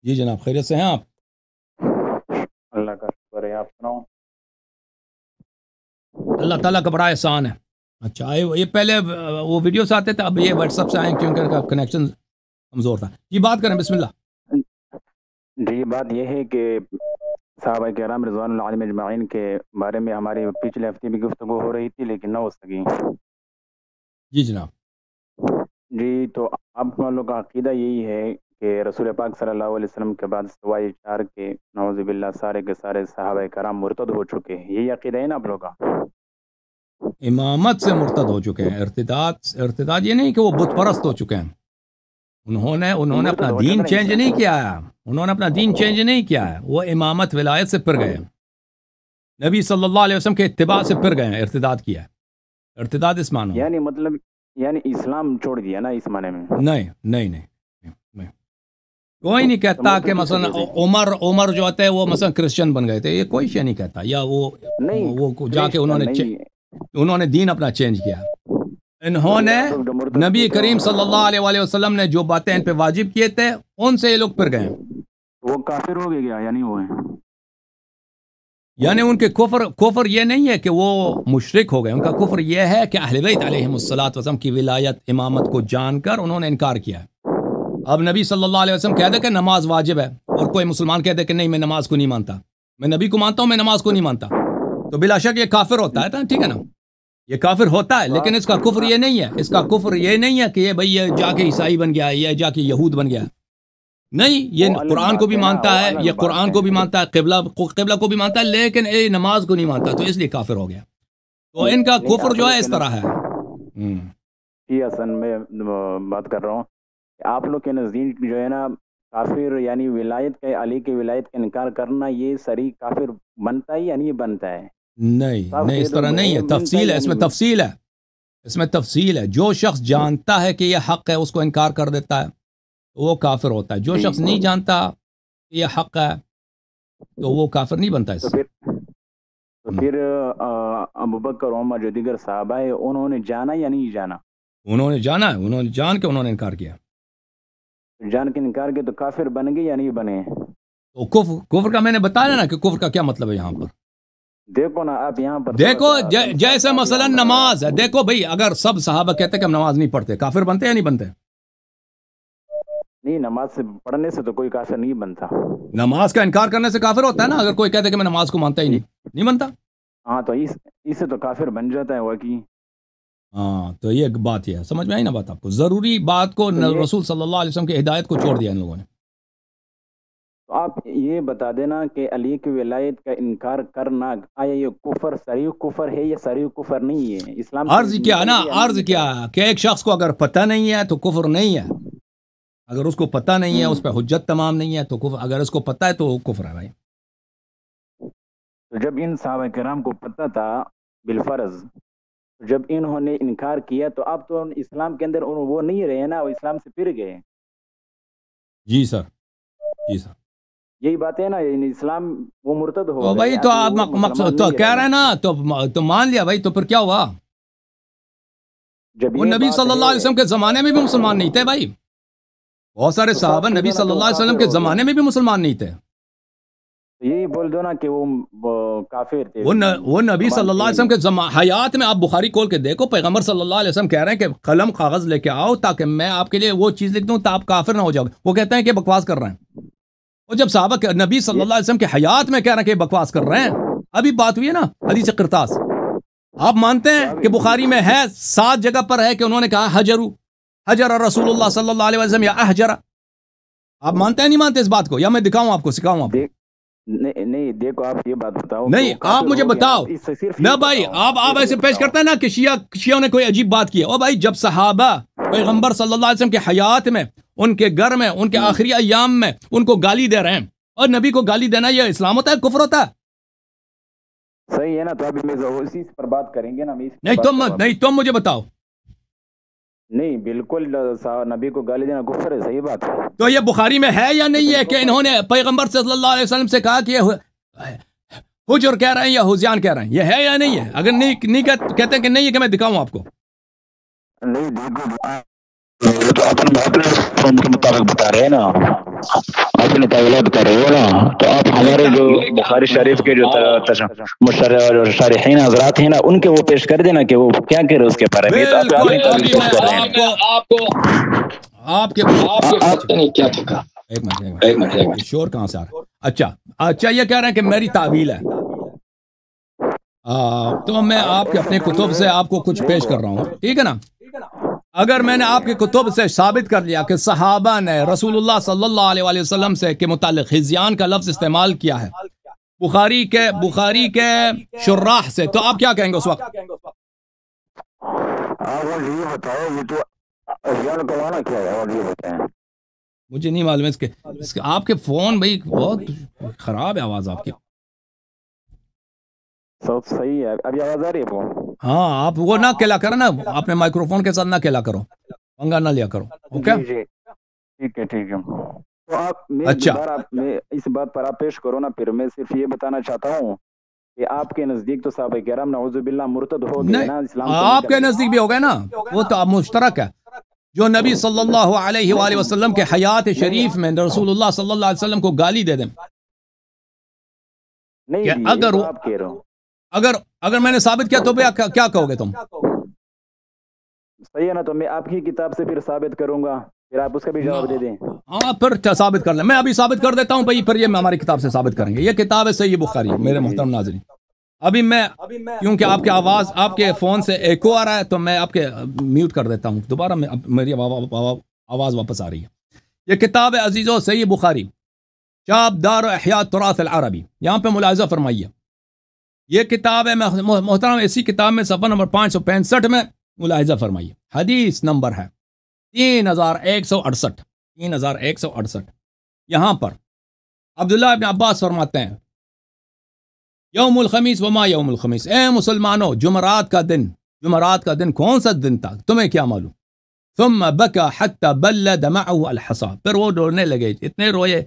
جی جناب، خیریت سے ہیں آپ؟ اللہ کا شکر ہے، آپ سناؤ؟ اللہ تعالیٰ کا بڑا احسان ہے۔ اچھا، یہ پہلے وہ ویڈیوز آتے تھے، اب یہ واٹس ایپ سے آئے کیونکہ کنیکشن کمزور تھا۔ جی بات کریں، بسم اللہ۔ جی، بات یہ ہے کہ صحابہ کرام رضوان اللہ علیہم اجمعین کے بارے میں ہماری پچھلے ہفتے بھی گفتگو ہو رہی تھی لیکن نہ ہو سکی۔ جی جناب۔ جی، تو آپ لوگوں کا عقیدہ یہی ہے کہ رسول پاک صلی اللہ علیہ وسلم کے بعد سوائے 4 کے نعوذ باللہ سارے کے سارے صحابہ کرام مرتد ہو چکے ہیں، یہی عقیدہ ہے نا آپ لوگوں کا؟ امامت سے مرتد ہو چکے ہیں۔ ارتداد یہ نہیں کہ وہ بت پرست ہو چکے ہیں، انہوں نے اپنا دین چینج نہیں کیا ہے، انہوں نے اپنا دین چینج نہیں کیا ہے، وہ امامت ولایت سے پھر گئے ہیں، نبی صلی اللہ علیہ وسلم کے اتباع سے پھر گئے ہیں، ارتداد کیا ہے۔ ارتداد اس معنی یعنی مطلب اسلام چھوڑ دیا نا اس معنی میں؟ نہیں کوئی نہیں کہتا کہ مثلا عمر جو ہوتے ہیں وہ مثلا کرسچن بن گئے تھے، یہ کوئی شے نہیں کہتا، یا وہ جا کے انہوں نے دین اپنا چینج کیا۔ انہوں نے نبی کریم صلی اللہ علیہ وآلہ وسلم نے جو باتیں ان پہ واجب کیے تھے ان سے یہ لوگ پھر گئے۔ وہ کافر ہو گئے کیا؟ یعنی ان کے کفر یہ نہیں ہے کہ وہ مشرک ہو گئے، ان کا کفر یہ ہے کہ اہل بیت علیہم الصلوۃ والسلام کی ولایت امامت کو جان کر انہوں نے انکار کیا ہے۔ اب نبی صلی اللہ علیہ وسلم کہہ دے کہ نماز واجب ہے اور کوئی مسلمان کہہ دے کہ نہیں میں نماز کو نہیں مانتا، میں نبی کو مانتا ہوں میں نماز کو نہیں مانتا، تو بلا شک یہ کافر ہوتا ہے، ٹھیک ہے نا، یہ کافر ہوتا ہے، لیکن اس کا کفر یہ نہیں ہے، اس کا کفر یہ نہیں ہے کہ یہ بھئی یہ جا کے عیسائی بن گیا ہے، یہ جا کے یہود بن گیا ہے، نہیں، یہ قرآن کو بھی مانتا ہے، یہ قرآن کو بھی مانتا ہے، قبلہ کو بھی مانتا ہے، لیکن یہ نماز کو نہیں مانتا، تو اس لیے کافر ہو گیا۔ تو ان کا کفر جو ہے اس طرح ہے۔ جی حسن، میں بات کر رہا ہوں کہ آپ لوگ کے نزدیک جو ہے نا کافر یعنی ولایت کے علی کی ولایت کا انکار کرنا یہ صریح کافر بنتا ہے یا نہیں بنتا ہے؟ نہیں اس طرح نہیں ہے، تفصیل ہے، اس میں تفصیل ہے۔ جو شخص جانتا ہے کہ یہ حق ہے اس کو انکار کر دیتا ہے تو وہ کافر ہوتا ہے، جو شخص نہیں جانتا کہ یہ حق ہے تو وہ کافر نہیں بنتا۔ اس تو پھر ابوبکر عمر جو دیگر صحابہ ہے انہوں نے جانا یا نہیں جانا؟ انہوں نے جانا ہے، انہوں نے جان کے انہوں نے انکار کیا، جان کے انکار کے تو کافر بن گئے یا نہیں بنے؟ تو کفر کا میں نے بتایا نا کہ کفر کا کیا مطلب ہے یہاں پر۔ دیکھو نا آپ یہاں پر دیکھو جیسے مثلا نماز ہے، دیکھو بھئی اگر سب صحابہ کہتے کہ ہم نماز نہیں پڑھتے، کافر بنتے یا نہیں بنتے؟ نہیں، نماز سے پڑھنے سے تو کوئی کافر نہیں بنتا، نماز کا انکار کرنے سے کافر ہوتا ہے نا، اگر کوئی کہتے کہ میں نماز کو مانتا ہی نہیں بنتا۔ ہاں، تو اس سے تو کافر بن جاتا ہے واقعی۔ ہاں، تو یہ بات یہ ہے، سمجھ میں آئی نا بات آپ کو؟ ضروری بات کو رسول صلی اللہ علیہ وسلم کی ہدایت کو چھوڑ دیا ان لوگوں نے۔ تو آپ یہ بتا دینا کہ علی کی ولایت کا انکار کرنا آیا یہ کفر صریح کفر ہے یا صریح کفر نہیں ہے؟ اسلام عرض کیا کہ ایک شخص کو اگر پتہ نہیں ہے تو کفر نہیں ہے، اگر اس کو پتہ نہیں ہے، اس پہ حجت تمام نہیں ہے تو کفر، اگر اس کو پتہ ہے تو کفر ہے بھائی۔ تو جب ان صحابہ کرام کو پتہ تھا بالفرض، جب انہوں نے انکار کیا تو اب تو اسلام کے اندر وہ نہیں رہے نا، وہ اسلام سے پھر گئے۔ جی سر یہی بات ہے نا، اسلام وہ مرتد ہو تو بھائی تو آپ مقصود تو کہہ رہے ہیں نا، تو مان لیا بھائی، تو پھر کیا ہوا؟ وہ نبی صلی اللہ علیہ وسلم کے زمانے میں بھی مسلمان نہیں تھے بھائی، بہت سارے صحابہ نبی صلی اللہ علیہ وسلم کے زمانے میں بھی مسلمان نہیں تھے، یہی بول دو نا کہ وہ کافر تھے۔ وہ نبی صلی اللہ علیہ وسلم کے حیات میں، آپ بخاری کھول کے دیکھو، پیغمبر صلی اللہ علیہ وسلم کہہ رہے ہیں کہ قلم کاغذ لے کے آؤ تاکہ میں آپ کے لیے وہ چیز لکھ دوں تو آپ کافر نہ ہو جاؤ، وہ کہتے ہیں کہ بکواس کر رہے ہیں۔ اور جب صحابہ نبی صلی اللہ علیہ وسلم کے حیات میں کہہ رہے ہیں کہ بکواس کر رہے ہیں، ابھی بات ہوئی ہے نا حدیث قرطاس، آپ مانتے ہیں کہ بخاری میں ہے 7 جگہ پر ہے کہ انہوں نے کہا حجر رسول اللہ صلی اللہ علیہ وسلم یا احجر، آپ مانتے ہیں نہیں مانتے اس بات کو؟ یا میں دکھاؤں آپ کو، سکھاؤں آپ کو؟ نہیں، دیکھو آپ یہ بات بتاؤ، نہیں آپ مجھے بتاؤ نہ بھائی، آپ ایسے پیش کرتے ہیں نا کہ شیعہ نے کوئی عجیب بات کی ہے۔ او بھائی، جب صحابہ پیغمبر صلی اللہ علیہ وسلم کے حیات میں، ان کے گھر میں، ان کے آخری ایام میں ان کو گالی دے رہے ہیں، اور نبی کو گالی دینا یہ اسلام ہوتا ہے، کفر ہوتا ہے؟ صحیح ہے نا، تو ابھی میں اسی پر بات کریں گے نا۔ نہیں تم مجھے بتاؤ۔ نہیں، بالکل نبی کو گالی دینا کفر ہے، صحیح بات ہے۔ تو یہ بخاری میں ہے یا نہیں ہے کہ انہوں نے پیغمبر صلی اللہ علیہ وسلم سے کہا کہ حجر کہہ رہے ہیں یا حزیان کہہ رہے ہیں، یہ ہے یا نہیں ہے؟ اگر نہیں کہتے کہ نہیں ہے کہ میں دکھاؤں آپ کو؟ نہیں، دیکھو تو اپنے مطابق بتا رہے ہیں نا۔ اپنے تعویلات کر رہے ہو نا، تو آپ ہمارے جو بخاری شریف کے جو شارحین حضرات ہیں نا، ان کے وہ پیش کر دینا کہ وہ کیا کہہ رہے اس کے بارے میں. تو آپ اپنی تعویل پیش کر رہے ہیں. آپ کے کیا کہا؟ ایک منٹ شور کہاں سے آ رہا ہے؟ اچھا یہ کہہ رہے ہیں کہ میری تعویل ہے، تو میں آپ کے اپنے کتب سے آپ کو کچھ پیش کر رہا ہوں، ٹھیک ہے نا؟ اگر میں نے آپ کے کتب سے ثابت کر لیا کہ صحابہ نے رسول اللہ صلی اللہ علیہ وآلہ وسلم سے کے متعلق خزیان کا لفظ استعمال کیا ہے بخاری کے شراح سے، تو آپ کیا کہیں گے اس وقت؟ مجھے نہیں معلوم ہے اس کے آپ کے فون بھائی بہت خراب ہے آواز آپ کی. صوت صحیح ہے، ابھی آواز آ رہی ہے؟ ہاں آپ وہ نہ کھیلا کرو نا، آپ نے مائکرو فون کے ساتھ نہ کھیلا کرو، پنگا نہ لیا کرو. اوکے ٹھیک ہے تو آپ اچھا میں اس بات پر آپ پیش کرو نا. پھر میں صرف یہ بتانا چاہتا ہوں کہ آپ کے نزدیک تو صحابہ کرام نعوذ باللہ مرتد ہو گئے نا، اسلام آپ کے نزدیک بھی ہو گئے نا، وہ تو مشترک ہے. جو نبی صلی اللہ علیہ وآلہ وسلم کے حیات شریف میں رسول اللہ صلی اللہ علیہ وسلم کو گالی دے دیں، نہیں اگر آپ کہہ رہے ہو، اگر میں نے ثابت کیا تو کیا کہو گے تم؟ صحیح ہے نا، تو میں آپ کی کتاب سے پھر ثابت کروں گا، پھر آپ اس کا بھی جواب دے دیں. ہاں پھر ثابت کر لیں، میں ابھی ثابت کر دیتا ہوں بھائی، پھر یہ ہماری کتاب سے ثابت کریں گے. یہ کتاب ہے صحیح بخاری میرے محترم ناظرین. ابھی میں کیونکہ آپ کی آواز آپ کے فون سے ایکو آ رہا ہے، تو میں آپ کے میوٹ کر دیتا ہوں دوبارہ. میری آواز واپس آ رہی ہے. یہ کتاب ہے عزیزو صحیح بخاری، چاپ دار احیاء تراث العربی. یہاں پہ ملاحظہ فرمائیے، یہ کتاب ہے محترم، اسی کتاب میں صفحہ نمبر 565 میں ملاحظہ فرمائیے، حدیث نمبر ہے 3168. یہاں پر عبداللہ ابن عباس فرماتے ہیں، یوم الخمیس وما یوم الخمیس، اے مسلمانوں جمعرات کا دن کون سا دن تھا تمہیں کیا معلوم؟ ثم بکا حتی بل دمعه الحصا، پھر وہ رونے لگے، اتنے روئے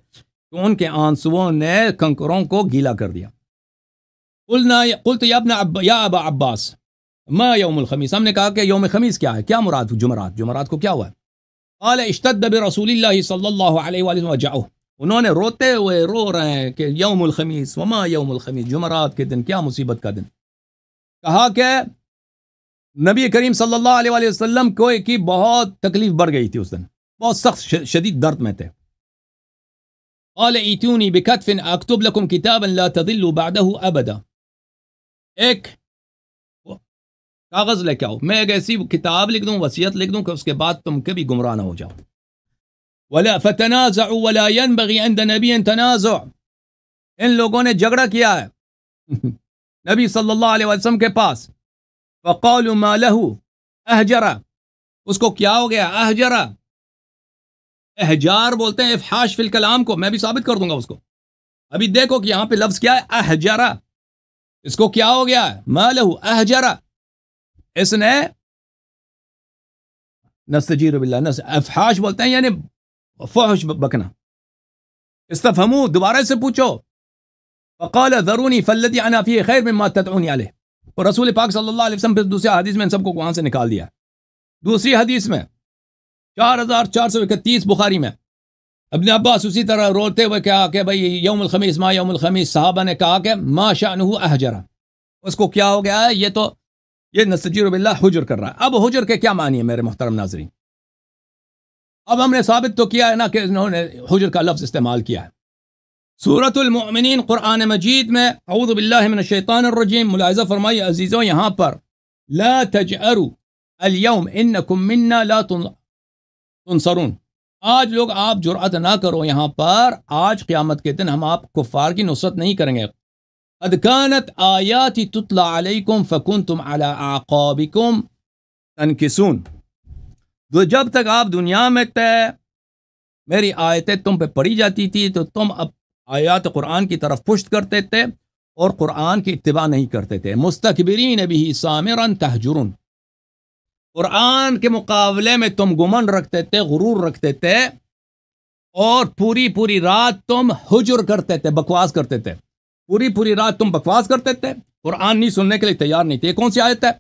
کہ ان کے آنسوؤں نے کنکروں کو گیلا کر دیا. قلت یا ابا عباس ما یوم الخمیس، ہم نے کہا کہ یوم خمیس کیا ہے، کیا مراد جمعرات کو کیا ہوا ہے؟ قال اشتد برسول اللہ صلی اللہ علیہ وآلہ وسلم وجعہ، انہوں نے روتے ہوئے رو رہے ہیں کہ یوم الخمیس وما یوم الخمیس، جمعرات کے دن کیا مصیبت کا دن. کہا کہ نبی کریم صلی اللہ علیہ وآلہ وسلم کو کی بہت تکلیف بڑھ گئی تھی اس دن، بہت سخت شدید درد میں تھے. قال ایتونی بکتف اکتب لکم کتابا لا تضلوا بعدہ ابدا، ایک کاغذ لے کے آؤ، میں ایک ایسی کتاب لکھ دوں، وصیت لکھ دوں کہ اس کے بعد تم کبھی گمراہ نہ ہو جاؤ. ولا فتنازعوا ولا ينبغي عند نبي تنازع، ان لوگوں نے جھگڑا کیا ہے نبی صلی اللہ علیہ وسلم کے پاس. فقالوا ما له احجر، اس کو کیا ہو گیا؟ احجر، احجار بولتے ہیں افحاش فی الکلام کو، میں بھی ثابت کر دوں گا اس کو. ابھی دیکھو کہ یہاں پہ لفظ کیا ہے، احجر، اس کو کیا ہو گیا؟ ما له احجر، اس نے نستجیر باللہ، افحاش بولتے ہیں یعنی فحش بکنا. استفہمو، دوبارہ سے پوچھو. فقال ذرونی فالذی انا فیہ خیر مما تدعونی علیہ، اور رسول پاک صلی اللہ علیہ وسلم پھر دوسری حدیث میں ان سب کو وہاں سے نکال دیا. دوسری حدیث میں 4431 بخاری میں ابن عباس اسی طرح روتے ہوئے کہا کہ بھئی یوم الخمیس ما یوم الخمیس، صحابہ نے کہا کہ ما شأنہ احجرہ، اس کو کیا ہو گیا ہے؟ یہ نستجیر باللہ حجر کر رہا ہے. اب حجر کے کیا معنی ہے میرے محترم ناظرین؟ اب ہم نے ثابت تو کیا ہے نا کہ انہوں نے حجر کا لفظ استعمال کیا ہے. سورۃ المؤمنین قرآن مجید میں اعوذ باللہ من الشیطان الرجیم، ملاحظہ فرمائیے عزیزوں، یہاں پر لا تجأروا اليوم انکم منا لا تنصرون، آج لوگ آپ جرأت نہ کرو، یہاں پر آج قیامت کے دن ہم آپ کفار کی نصرت نہیں کریں گے. قد كانت آیاتی تتلی علیکم فکنتم علی اعقابکم تنکسون، جب تک آپ دنیا میں تھے میری آیتیں تم پہ پڑھی جاتی تھی تو تم اب آیات قرآن کی طرف پشت کرتے تھے اور قرآن کی اتباع نہیں کرتے تھے. مستکبرین بہ سامرا تہجرون، قرآن کے مقابلے میں تم گمن رکھتے تھے، غرور رکھتے تھے، اور پوری رات تم حجر کرتے تھے، بکواس کرتے تھے. پوری رات تم بکواس کرتے تھے، قرآن نہیں سننے کے لیے تیار نہیں تھے. یہ کون سی آیت ہے؟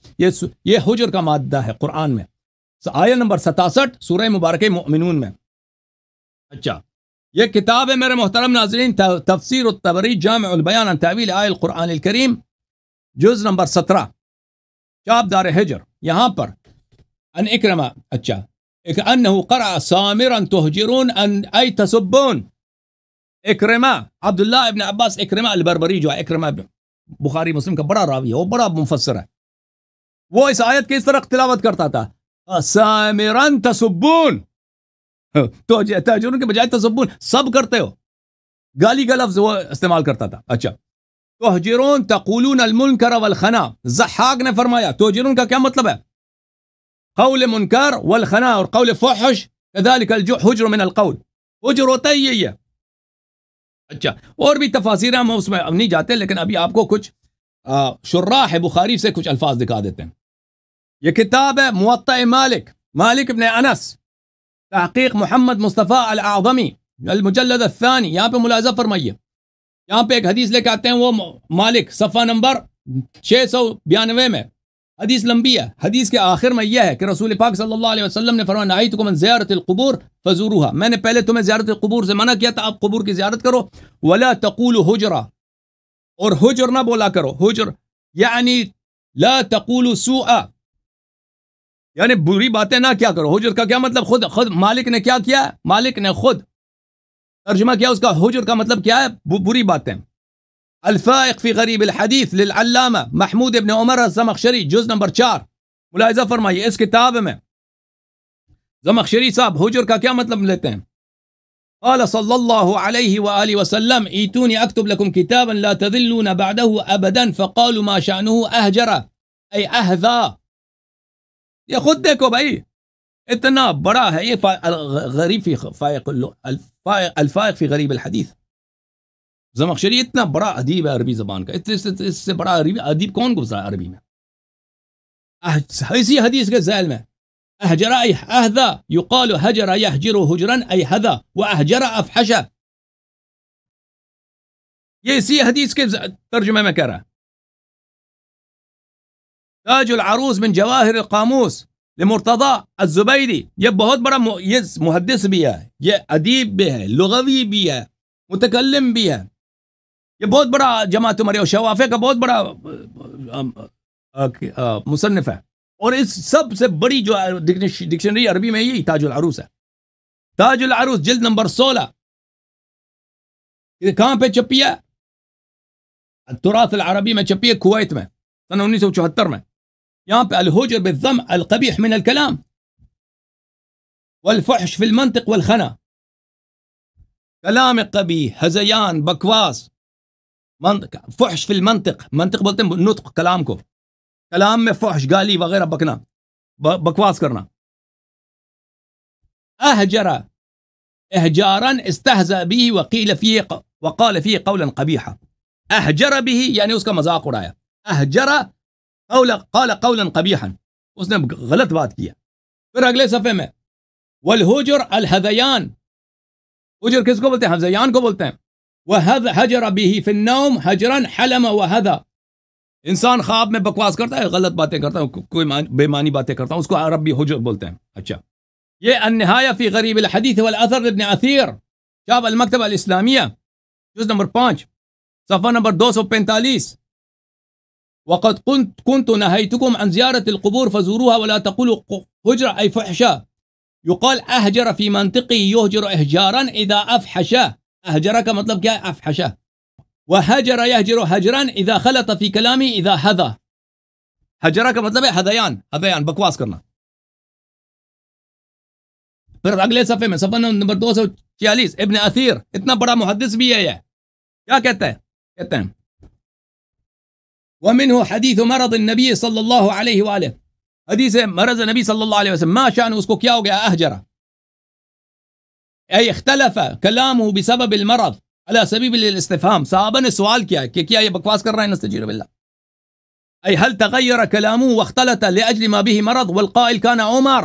یہ حجر کا مادہ ہے قرآن میں، آیت نمبر 67 سورہ مبارکہ مؤمنون میں. اچھا یہ کتاب ہے میرے محترم ناظرین، تفسیر الطبری جامع البیان عن تعویل آیہ القرآن الکریم، جز نمبر 17، چاپ دار حجر۔ یہاں پر ان اکرمہ، اچھا، انه قرأ سامرا تهجرون ان ای تسبون۔ اکرمہ عبداللہ ابن عباس، اکرمہ البربری جو ہے، اکرمہ بخاری مسلم کا بڑا راوی ہے، وہ بڑا مفسر ہے، وہ اس آیت کی اس طرح تلاوت کرتا تھا، سامرا تسبون، تو تہجرون کے بجائے تسبون، سب کرتے ہو، گالی کا لفظ وہ استعمال کرتا تھا۔ اچھا، تہجرون تقولون المنکر والخنا، ضحاک نے فرمایا تہجرون کا کیا مطلب ہے؟ قول منکر والخنا، اور قول فحش، كذلك الحجر من القول، حجر ہوتا ہی یہی ہے۔ اچھا، اور بھی تفاسیر ہم اس میں نہیں جاتے، لیکن ابھی آپ کو کچھ شراح بخاری سے کچھ الفاظ دکھا دیتے ہیں۔ یہ کتاب ہے موطأ مالک، مالک ابن انس، تحقیق محمد مصطفیٰ العظمی، المجلد الثانی۔ یہاں پہ ملاحظہ فرمائیے، یہاں پہ ایک حدیث لے کے آتے ہیں وہ مالک، صفحہ نمبر 692 میں، حدیث لمبی ہے۔ حدیث کے آخر میں یہ ہے کہ رسول پاک صلی اللہ علیہ وسلم نے فرمایا نہیتکم عن زیارت القبور فزوروها، میں نے پہلے تمہیں زیارت القبور سے منع کیا تھا، آپ قبور کی زیارت کرو، ولا تقولوا حجرا، اور حجر نہ بولا کرو، حجر یعنی لا تقولوا سوءا، یعنی بری باتیں نہ کیا کرو۔ حجر کا کیا مطلب؟ خود مالک نے کیا کیا؟ مالک نے خود ترجمہ کیا اس کا، حجر کا مطلب کیا ہے؟ بری باتیں۔ الفائق فی غریب الحدیث للعلامہ محمود ابن عمر الزمخشری، جز نمبر 4، ملاحظہ فرمائیے، اس کتاب میں زمخشری صاحب حجر کا کیا مطلب لیتے ہیں؟ قال صلی اللہ علیہ وآلہ وسلم ایتونی اکتب لکم کتابا لا تذلون بعده ابدا فقالوا ما شأنه اہجر ای اہذا۔ یہ خود دیکھو بھائی، اتنا بڑا ہے یہ غریب فی الفائق فی غریب الحدیث، زمخشری اتنا بڑا ادیب ہے عربی زبان کا، اس سے بڑا ادیب کون گزرا ہے عربی میں؟ اسی حدیث کے ذیل میں اہجر ای اہذا، یقال حجر یحجر حجرا ای ہذا واہجر افحشا، یہ اسی حدیث کے ترجمے میں کہہ رہا ہے۔ تاج العروس من جواہر القاموس لمرتضی الزبیری، یہ بہت بڑا یہ محدث بھی ہے، یہ ادیب بھی ہے، لغوی بھی ہے، متکلم بھی ہے، یہ بہت بڑا جماعت مرے اور شوافے کا بہت بڑا مصنف ہے، اور اس سب سے بڑی جو ڈکشنری عربی میں یہی تاج العروس ہے۔ تاج العروس جلد نمبر 16، یہ کہاں پہ چھپی ہے؟ التراث العربی میں چھپی ہے، کویت میں، سن 1974 میں۔ یہاں پہ الحجر بالضم القبیح من الکلام والفحش فی المنطق والخنا، کلام قبیح، ہذیان، بکواس، فحش فی المنطق، منطق بولتے ہیں نطق، کلام کو، کلام میں فحش، گالی وغیرہ بکنا، بکواس کرنا۔ اہجر احجارا استہزأ به وقال فيه قولا قبیحا، اہجر به یعنی اس کا مذاق اڑایا، اہجر قال قولا قبیحا، اس نے غلط بات کیا۔ پھر اگلے صفحے میں والحجر الہذیان، حجر کس کو بولتے ہیں؟ ہذیان کو بولتے ہیں۔ وحجر به في النوم حجرا حلم وهذا، انسان خواب میں بکواس کرتا ہے، غلط باتیں کرتا ہے، کوئی بے معنی باتیں کرتا ہے، اس کو عربی حجر بولتے ہیں۔ اچھا، یہ النہایہ فی غریب الحدیث والاثر ابن اثیر، چاپ المکتبہ الاسلامیہ، جز نمبر 5، صفحہ نمبر 245۔ وقد كنت نهيتكم عن زيارة القبور فزوروها ولا تقولوا حجر أي فحشا، يقال أهجر في منطقه يهجر إهجارا إذا أفحشا، أهجر کا مطلب کیا ہے؟ أفحشا، وهجر يهجر هجرا إذا خلط في كلامه إذا هذا، هجر کا مطلب ہے ہذیان، ہذیان بکواس کرنا۔ پھر اگلے صفحے میں صفحہ نمبر 246، ابن اثیر اتنا بڑا محدث بھی ہے، یہ کیا کہتا ہے؟ کہتے ہیں ومنه حدیث مرض النبی صلی اللہ علیہ وآلہ، حدیث مرض نبی صلی اللہ علیہ وسلم، ما شان اس کو کیا ہو گیا؟ اہجر ای اختلف کلامه بسبب المرض على سبیل الاستفهام، صحابہ نے سوال کیا کہ کیا یہ بکواس کر رہا ہے؟ نستجیر باللہ، ای هل تغیر کلامه واختلط لاجل ما به مرض والقائل كان عمر،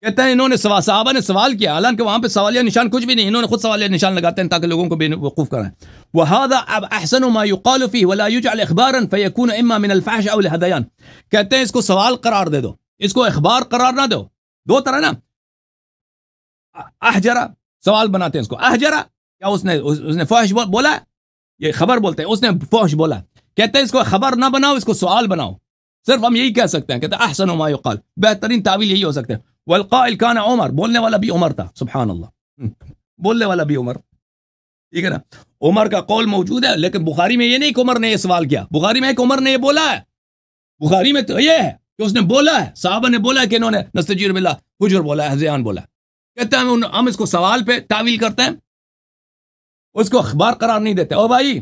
کہتے ہیں انہوں نے صحابہ نے سوال کیا، حالانکہ وہاں پہ سوالیہ نشان کچھ بھی نہیں، انہوں نے خود سوالیہ نشان لگاتے ہیں تاکہ لوگوں کو بے وقوف کریں۔ وهذا احسن ما يقال فيه ولا يجعل اخبارا فيكون اما من الفحش او الهذيان، کہتے ہیں اس کو سوال قرار دے دو، اس کو اخبار قرار نہ دو، دو طرح نا، احجر سوال بناتے ہیں اس کو. احجرا کیا اس نے فحش بولا؟ یہ خبر بولتے ہیں اس نے فحش بولا. کہتے ہیں اس کو خبر نہ بناؤ، اس کو سوال بناؤ. صرف ہم یہی کہہ سکتے ہیں. کہتے ہیں احسن ما یقال، بہترین تعویل یہی ہو سکتے ہیں. والقائل کان عمر، بولنے والا بھی عمر تھا. سبحان اللہ، بولنے والا بھی عمر. ٹھیک ہے نا. عمر کا قول موجود ہے، لیکن بخاری میں یہ نہیں کہ عمر نے یہ سوال کیا. بخاری میں ہے کہ عمر نے یہ بولا ہے. بخاری میں تو یہ ہے کہ اس نے بولا ہے، صحابہ نے بولا ہے کہ انہوں نے نستجیر باللہ حجر بولا ہے، ہذیان بولا ہے. کہتے ہیں ہم اس کو سوال پہ تعویل کرتے ہیں، اس کو اخبار قرار نہیں دیتے. او بھائی،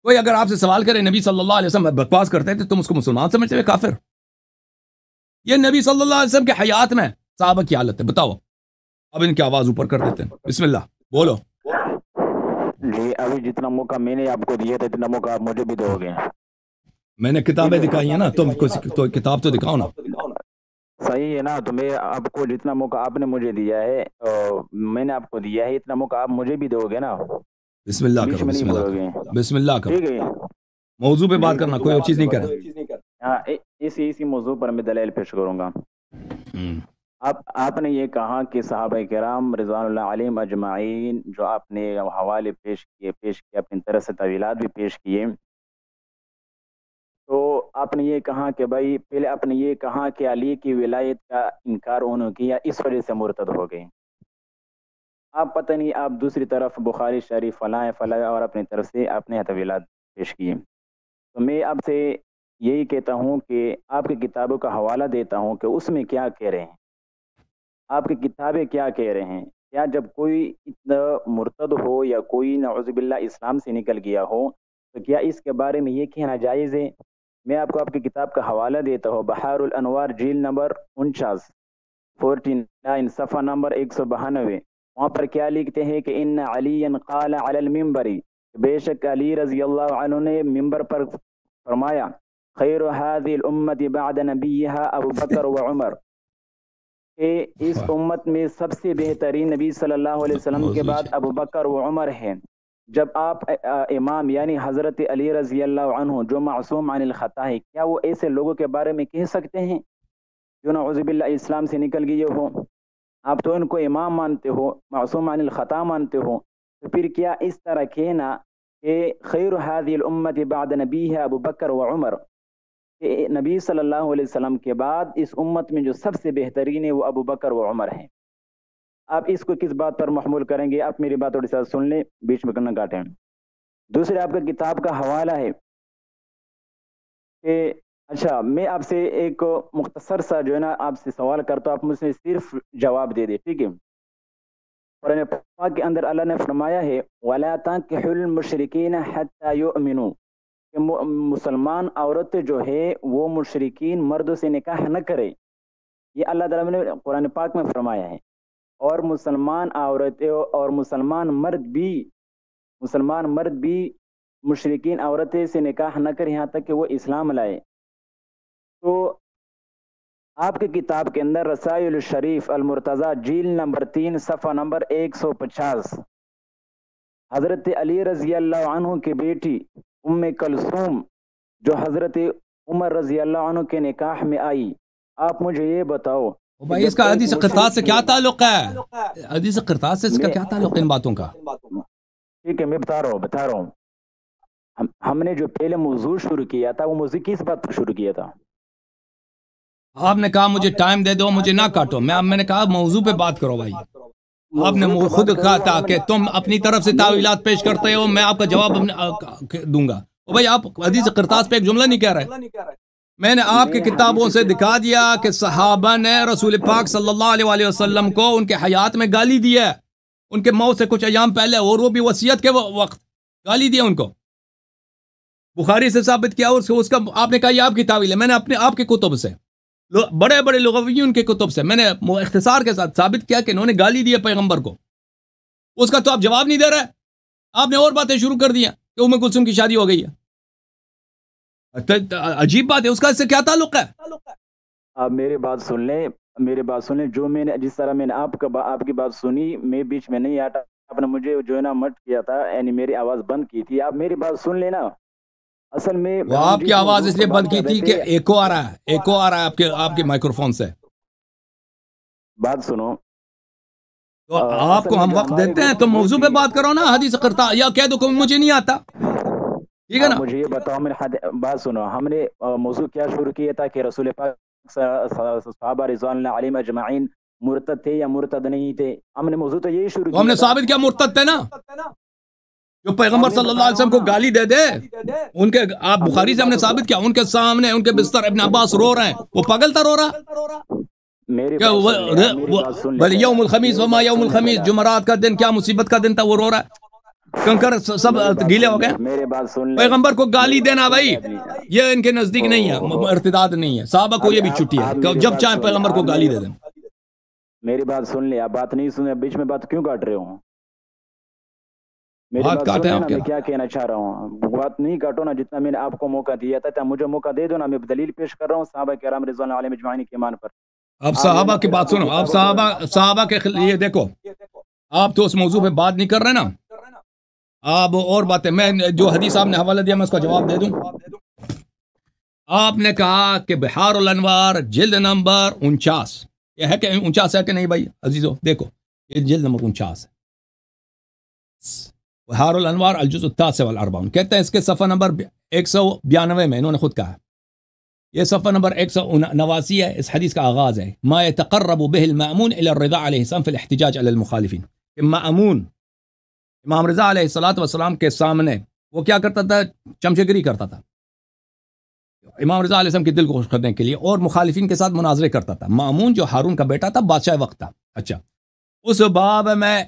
کوئی اگر آپ سے سوال کرے نبی صلی اللہ علیہ وسلم بکواس کرتے ہیں تو تم اس کو مسلمان سمجھتے ہوئے کافر؟ یہ نبی صلی اللہ علیہ وسلم کے حیات میں صحابہ کی حالت ہے. بتاؤ. اب ان کی آواز اوپر کر دیتے ہیں. بسم اللہ بولو. جی ابھی جتنا موقع میں نے آپ کو دیا تھا اتنا موقع آپ مجھے بھی دو گے. میں نے کتابیں دکھائی ہیں نا، تم تو کتاب تو دکھاؤ نا. صحیح ہے نا. تو میں آپ کو جتنا موقع آپ نے مجھے دیا ہے میں نے آپ کو دیا ہے، اتنا موقع آپ مجھے بھی دو گے نا. بسم اللہ بیچ کرو، میں نہیں بسم اللہ بولو گے. کرو، بسم اللہ کرو. ٹھیک ہے. موضوع پہ بات کرنا، کوئی اور چیز نہیں کرنا. ہاں اسی موضوع پر میں دلائل پیش کروں گا. آپ نے یہ کہا کہ صحابہ کرام رضوان اللہ علیہم اجمعین جو آپ نے حوالے پیش کیے اپنی طرح سے طویلات بھی پیش کیے، تو آپ نے یہ کہا کہ بھائی پہلے آپ نے یہ کہا کہ علی کی ولایت کا انکار انہوں نے کیا، اس وجہ سے مرتد ہو گئے. آپ پتہ نہیں آپ دوسری طرف بخاری شریف فلاں اور اپنی طرف سے اپنے طویلات پیش کیے. تو میں آپ سے یہی کہتا ہوں کہ آپ کی کتابوں کا حوالہ دیتا ہوں کہ اس میں کیا کہہ رہے ہیں، آپ کی کتابیں کیا کہہ رہے ہیں. کیا جب کوئی اتنا مرتد ہو یا کوئی نعوذ باللہ اسلام سے نکل گیا ہو تو کیا اس کے بارے میں یہ کہنا جائز ہے؟ میں آپ کو آپ کی کتاب کا حوالہ دیتا ہوں، بحار الانوار جیل نمبر 49 صفحہ نمبر 192. وہاں پر کیا لکھتے ہیں کہ ان علی قال علی المنبر، بے شک علی رضی اللہ عنہ نے منبر پر فرمایا خیر هذه الامه بعد نبیها ابو بکر و عمر، کہ اس امت میں سب سے بہترین نبی صلی اللہ علیہ وسلم کے بعد ابو بکر و عمر ہیں. جب آپ امام یعنی حضرت علی رضی اللہ عنہ جو معصوم عن الخطا ہے، کیا وہ ایسے لوگوں کے بارے میں کہہ سکتے ہیں جو نعوذ باللہ اسلام سے نکل گئے ہو؟ آپ تو ان کو امام مانتے ہو، معصوم عن الخطا مانتے ہو، تو پھر کیا اس طرح کہنا کہ خیر هذه الامه بعد نبیها ابو بکر و عمر، کہ نبی صلی اللہ علیہ وسلم کے بعد اس امت میں جو سب سے بہترین ہے وہ ابو بکر و عمر ہیں؟ آپ اس کو کس بات پر محمول کریں گے؟ آپ میری بات تھوڑی سا سن لیں، بیچ میں کرنا کاٹیں. دوسرے آپ کا کتاب کا حوالہ ہے کہ اچھا میں آپ سے ایک مختصر سا جو ہے نا آپ سے سوال کرتا ہوں، آپ مجھ سے صرف جواب دے دیں، ٹھیک ہے؟ قرآن پاک کے اندر اللہ نے فرمایا ہے وَلَا تَنكِحُوا الْمُشْرِكِينَ حَتَّى يُؤْمِنُوا، کہ مسلمان عورتیں جو ہے وہ مشرکین مردوں سے نکاح نہ کرے. یہ اللہ تعالیٰ نے قرآن پاک میں فرمایا ہے. اور مسلمان عورتیں اور مسلمان مرد بھی مشرکین عورتیں سے نکاح نہ کرے یہاں تک کہ وہ اسلام لائے. تو آپ کی کتاب کے اندر رسائل الشریف المرتضی جیل نمبر 3 صفحہ نمبر 150 حضرت علی رضی اللہ عنہ کی بیٹی ام کلثوم جو حضرت عمر رضی اللہ عنہ کے نکاح میں آئی، آپ مجھے یہ بتاؤ بھائی اس کا حدیث قرطاس سے کیا تعلق ہے؟ حدیث قرطاس سے اس کا کیا تعلق ہے ان باتوں کا؟ ٹھیک ہے میں بتا رہا ہوں. ہم نے جو پہلے موضوع شروع کیا تھا وہ موضوع کس بات پر شروع کیا تھا؟ آپ نے کہا مجھے ٹائم دے دو، مجھے نہ کاٹو. میں نے کہا موضوع پہ بات کرو بھائی. آپ نے خود کہا تھا کہ تم اپنی طرف سے تعویلات پیش کرتے ہو، میں آپ کا جواب دوں گا. بھائی آپ حدیث قرطاس پہ ایک جملہ نہیں کہہ رہے. میں نے آپ کی کتابوں سے دکھا دیا کہ صحابہ نے رسول پاک صلی اللہ علیہ وسلم کو ان کے حیات میں گالی دی ہے، ان کے موت سے کچھ ایام پہلے، اور وہ بھی وصیت کے وقت گالی دی ان کو. بخاری سے ثابت کیا، اور اس کا آپ نے کہا یہ آپ کی تعویل ہے. میں نے آپ کی کتب سے، بڑے بڑے لغویوں کے کتب سے میں نے اختصار کے ساتھ ثابت کیا کہ انہوں نے گالی دی ہے پیغمبر کو. اس کا تو آپ جواب نہیں دے رہے. آپ نے اور باتیں شروع کر دیا کہ ام کلثوم کی شادی ہو گئی ہے. عجیب بات ہے، اس کا اس سے کیا تعلق ہے؟ آپ میری بات سن لیں. جو میں نے جس طرح میں نے آپ کی بات سنی، میں بیچ میں نہیں آتا. آپ نے مجھے جو ہے نا مٹ کیا تھا، یعنی میری آواز بند کی تھی. آپ میری بات سن لینا. اصل میں وہ آپ کی آواز اس لیے بند کی تھی کہ ایکو آ رہا ہے آپ کے مائکرو فون سے. بات سنو. تو آپ کو ہم وقت دیتے ہیں، تم موضوع پہ بات کرو نا، حدیث قرطا یا کہہ دو کہ مجھے نہیں آتا، ٹھیک ہے نا؟ مجھے یہ بتاؤ، بات سنو، ہم نے موضوع کیا شروع کیا تھا کہ رسول پاک صحابہ رضوان اللہ علیہم اجمعین مرتد تھے یا مرتد نہیں تھے؟ ہم نے موضوع تو یہی شروع تو ہم کیا نے ثابت کیا مرتد تھے نا، جو پیغمبر صلی اللہ علیہ وسلم کو گالی دے دے ان کے، آپ بخاری سے ہم نے ثابت کیا، ان کے سامنے ان کے بستر ابن عباس رو رہے ہیں، وہ پاگل تھا رو رہا میری کیا؟ بات سن لے، بل یوم الخمیس وما یوم الخمیس، جمعرات کا دن کیا مصیبت کا دن تھا، وہ رو رہا ہے، کنکر سب گیلے ہو گئے۔ میری بات سن لے، پیغمبر کو گالی دینا بھائی یہ ان کے نزدیک نہیں ہے، ارتداد نہیں ہے، صحابہ کو یہ بھی چھٹی ہے کہ جب چاہیں پیغمبر کو گالی دے دیں۔ میری بات سن لے، آپ بات نہیں سنے، بیچ میں بات کیوں کاٹ رہے ہو؟ میری بات بات کاٹے سن آپ نا، میں کیا کہنا چاہ رہا ہوں، بات نہیں کاٹو نا، جتنا میں نے آپ کو موقع دیا تھا مجھے موقع دے دو نا، میں دلیل پیش کر رہا ہوں صحابہ کرام رضوان اللہ علیہم اجمعین کے ایمان پر۔ اب صحابہ کی بات سنو، اب صحابہ کے یہ دیکھو، آپ تو اس موضوع پہ بات نہیں کر رہے نا، آپ اور باتیں، میں جو حدیث آپ نے حوالہ دیا میں اس کا جواب دے دوں۔ آپ نے کہا کہ بحار الانوار جلد نمبر 49، یہ ہے کہ 49 ہے کہ نہیں بھائی عزیزو؟ دیکھو یہ جلد نمبر 49 ہے، بحار الانوار الجزء التاسع والاربعون، کہتے ہیں اس کے صفحہ نمبر 192 میں، انہوں نے خود کہا یہ صفحہ نمبر 189 ہے، اس حدیث کا آغاز ہے، ما يتقرب به المأمون الى الرضا علیہ السلام في الاحتجاج على المخالفین، کہ مأمون امام رضا علیہ السلام کے سامنے وہ کیا کرتا تھا؟ چمچے گری کرتا تھا امام رضا علیہ السلام کے دل کو خوش کرنے کے لیے، اور مخالفین کے ساتھ مناظرے کرتا تھا۔ مأمون جو ہارون کا بیٹا تھا، بادشاہ وقت تھا۔ اچھا، اس باب میں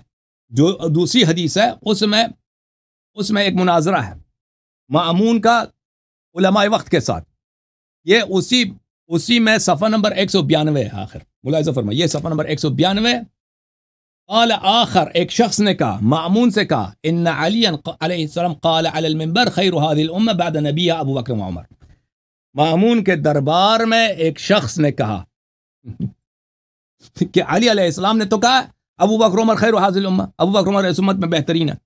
جو دوسری حدیث ہے اس میں ایک مناظرہ ہے مأمون کا علماء وقت کے ساتھ، یہ اسی میں صفحہ نمبر 192 ہے، آخر ملاحظہ فرمائیے، یہ صفحہ نمبر 192۔ قال آخر، ایک شخص نے کہا، مأمون سے کہا، ان علی علیہ السلام قال علی المنبر خیر هذه الامه بعد نبیها ابو بکر و عمر، مأمون کے دربار میں ایک شخص نے کہا کہ علی علیہ السلام نے تو کہا ابو بکر عمر خیر هذه الامه، ابو بکر عمر اس امت میں بہترین ہے،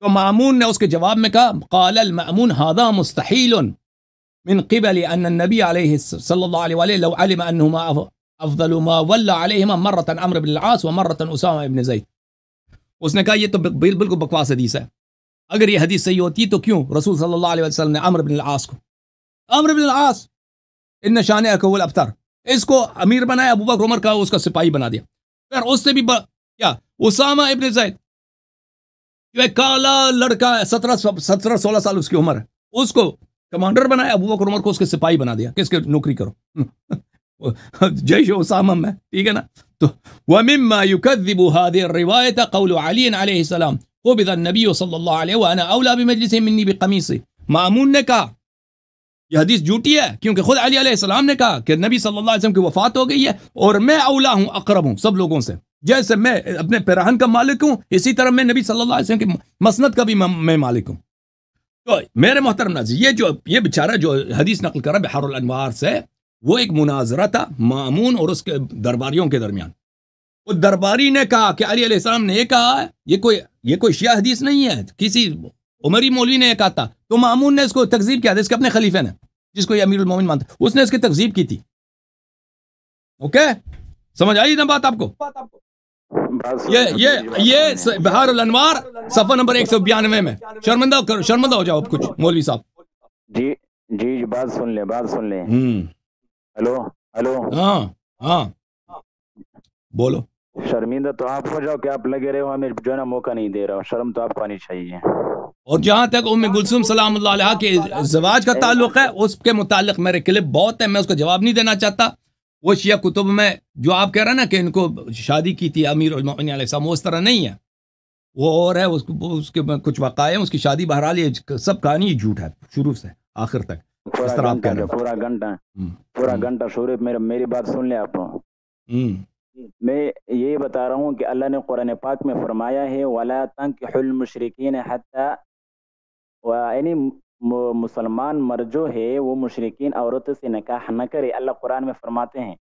تو مأمون نے اس کے جواب میں کہا، قال المأمون هذا مستحیل من قبل ان النبي عليه صلى الله عليه وآله لو علم انهما افضل ما ولى عليهما مرة عمرو بن العاص ومرة اسامہ بن زید۔ اس نے کہا یہ تو بالکل بکواس حدیث ہے، اگر یہ حدیث صحیح ہوتی تو کیوں رسول صلی اللہ علیہ وسلم نے عمرو بن العاص ان شانئک هو الابتر، اس کو امیر بنایا، ابو بکر عمر کا اس کا سپاہی بنا دیا، پھر اس سے بھی کیا اسامہ ابن زید، جو ایک کالا لڑکا ہے، 17-16 سال اس کی عمر ہے، اس کو کمانڈر بنایا، ابو بکر عمر کو اس کے سپاہی بنا دیا کہ اس کے نوکری کرو جیش اسامہ میں، ٹھیک ہے نا؟ تو ومما يكذب هذه الروايه قول علي عليه السلام قبض النبي صلى الله عليه وانا اولى بمجلسه مني بقميصي، مأمون نے کہا یہ حدیث جھوٹی ہے کیونکہ خود علی علیہ السلام نے کہا کہ نبی صلی اللہ علیہ وسلم کی وفات ہو گئی ہے اور میں اولا ہوں، اقرب ہوں سب لوگوں سے، جیسے میں اپنے پیراہن کا مالک ہوں اسی طرح میں نبی صلی اللہ علیہ وسلم کے مسند کا بھی میں مالک ہوں۔ تو میرے محترم ناظرین، یہ بیچارہ جو حدیث نقل کر رہا ہے بحار الانوار سے، وہ ایک مناظرہ تھا مأمون اور اس کے درباریوں کے درمیان۔ وہ درباری نے کہا کہ علی علیہ السلام نے یہ کہا ہے، یہ کوئی شیعہ حدیث نہیں ہے، کسی عمری مولوی نے یہ کہا تھا، تو مأمون نے اس کو تکذیب کیا تھا، اس کے اپنے خلیفے نے جس کو یہ امیر المومنین مانتا، اس نے اس کی تکذیب کی تھی۔ اوکے، سمجھ آئی نا بات آپ کو؟ یہ بحار الانوار صفحہ نمبر 192 میں، شرمندہ ہو جاؤ اب کچھ مولوی صاحب۔ جی بات سن لیں ہلو ہاں بولو۔ شرمندہ تو آپ ہو جاؤ کہ آپ لگے رہے ہو، ہمیں جو ہے نا موقع نہیں دے رہا، شرم تو آپ کو آنی چاہیے۔ اور جہاں تک ام کلثوم سلام اللہ علیہا کے زواج کا تعلق ہے، اس کے متعلق میرے کلپ بہت ہیں، میں اس کا جواب نہیں دینا چاہتا۔ وہ شیعہ کتب میں جو آپ کہہ رہے ہیں نا کہ ان کو شادی کی تھی امیر المومنین علیہ السلام، وہ اس طرح نہیں ہے، وہ اور ہے، اس کے کچھ واقعے ہیں، اس کی شادی بہرحال یہ سب کہانی ہی جھوٹ ہے شروع سے آخر تک، اس طرح آپ کہہ رہے ہیں۔ پورا گھنٹہ شروع میری بات سن لیں آپ۔ میں یہ بتا رہا ہوں کہ اللہ نے قرآن پاک میں فرمایا ہے وَلَا تَنْكِحُوا الْمُشْرِكِينَ حَتَّى، یعنی مسلمان مرد جو ہے وہ مشرکین عورتوں سے نکاح نہ کرے، اللہ قرآن میں فرماتے ہیں،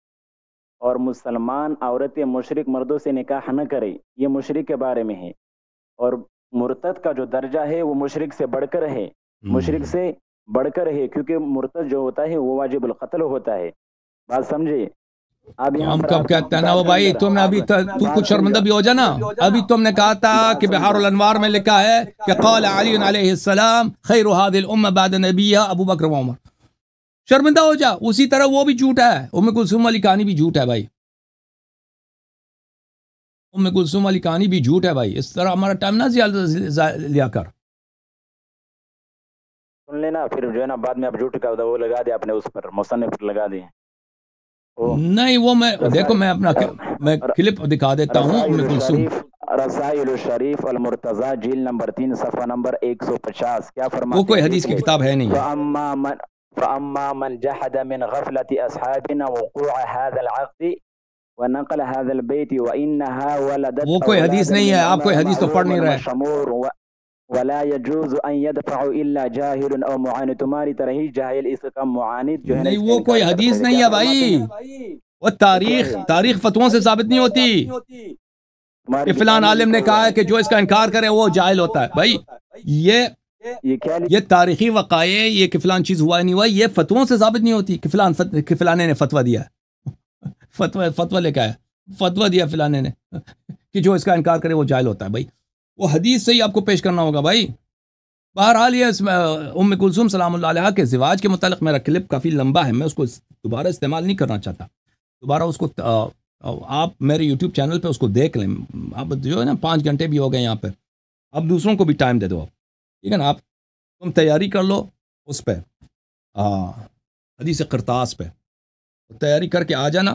اور مسلمان عورتیں مشرک مردوں سے نکاح نہ کرے، یہ مشرک کے بارے میں ہے۔ اور مرتد کا جو درجہ ہے وہ مشرک سے بڑھ کر ہے، کیونکہ مرتد جو ہوتا ہے وہ واجب القتل ہوتا ہے، بات سمجھے؟ اب یہاں ہم پر کب کہتے ہیں نا وہ بھائی تم نے ابھی تو کچھ شرمندہ بھی ہو جانا. ابھی تم نے کہا تھا کہ بحار الانوار میں لکھا ہے کہ قال علی علیہ السلام خیر هذه الامه بعد نبیها ابو بکر و عمر. شرمندہ ہو جا. اسی طرح وہ بھی جھوٹا ہے, ام کلثوم والی کہانی بھی جھوٹ ہے بھائی, ام کلثوم والی کہانی بھی جھوٹ ہے بھائی. اس طرح ہمارا ٹائم نہ زیادہ لیا کر. سن لینا پھر جو ہے نا بعد میں آپ جھوٹ کا وہ لگا دیا آپ نے, اس پر مصنف پر لگا دیے. نہیں وہ میں دیکھو میں اپنا میں کلپ دکھا دیتا ہوں ام کلثوم. رسائل الشریف المرتضی جیل نمبر 3 صفحہ نمبر 150 کیا فرماتے ہیں؟ وہ کوئی حدیث کی کتاب ہے نہیں. فأما من جحد من غفلة أصحابنا وقوع هذا العقد ونقل هذا البيت وإنها ولدت وہ کوئی حدیث نہیں ہے. آپ کوئی حدیث تو پڑھ نہیں رہے. ولا يجوز ان يدفع الا جاهل او معاند. تمہاری طرح ہی جاہل اس کا معاند جو ہے نہیں وہ کوئی حدیث نہیں ہے بھائی. وہ تاریخ فتووں سے ثابت نہیں ہوتی کہ فلان عالم نے کہا ہے کہ جو اس کا انکار کرے وہ جاہل ہوتا ہے. بھائی یہ تاریخی وقائع, یہ کہ فلان چیز ہوا نہیں ہوا, یہ فتووں سے ثابت نہیں ہوتی کہ فلانے نے فتویٰ دیا ہے. فتویٰ لے کے آیا, فتویٰ دیا فلانے نے کہ جو اس کا انکار کرے وہ جاہل ہوتا ہے. بھائی وہ حدیث سے ہی آپ کو پیش کرنا ہوگا بھائی. بہرحال یہ ام کلثوم سلام اللہ علیہا کے زواج کے متعلق میرا کلپ کافی لمبا ہے, میں اس کو دوبارہ استعمال نہیں کرنا چاہتا. دوبارہ اس کو آپ میرے یوٹیوب چینل پہ اس کو دیکھ لیں. اب جو ہے نا 5 گھنٹے بھی ہو گئے یہاں پہ, اب دوسروں کو بھی ٹائم دے دو آپ, ٹھیک ہے نا. آپ تم تیاری کر لو اس پہ حدیث قرطاس پہ, تیاری کر کے آ جانا.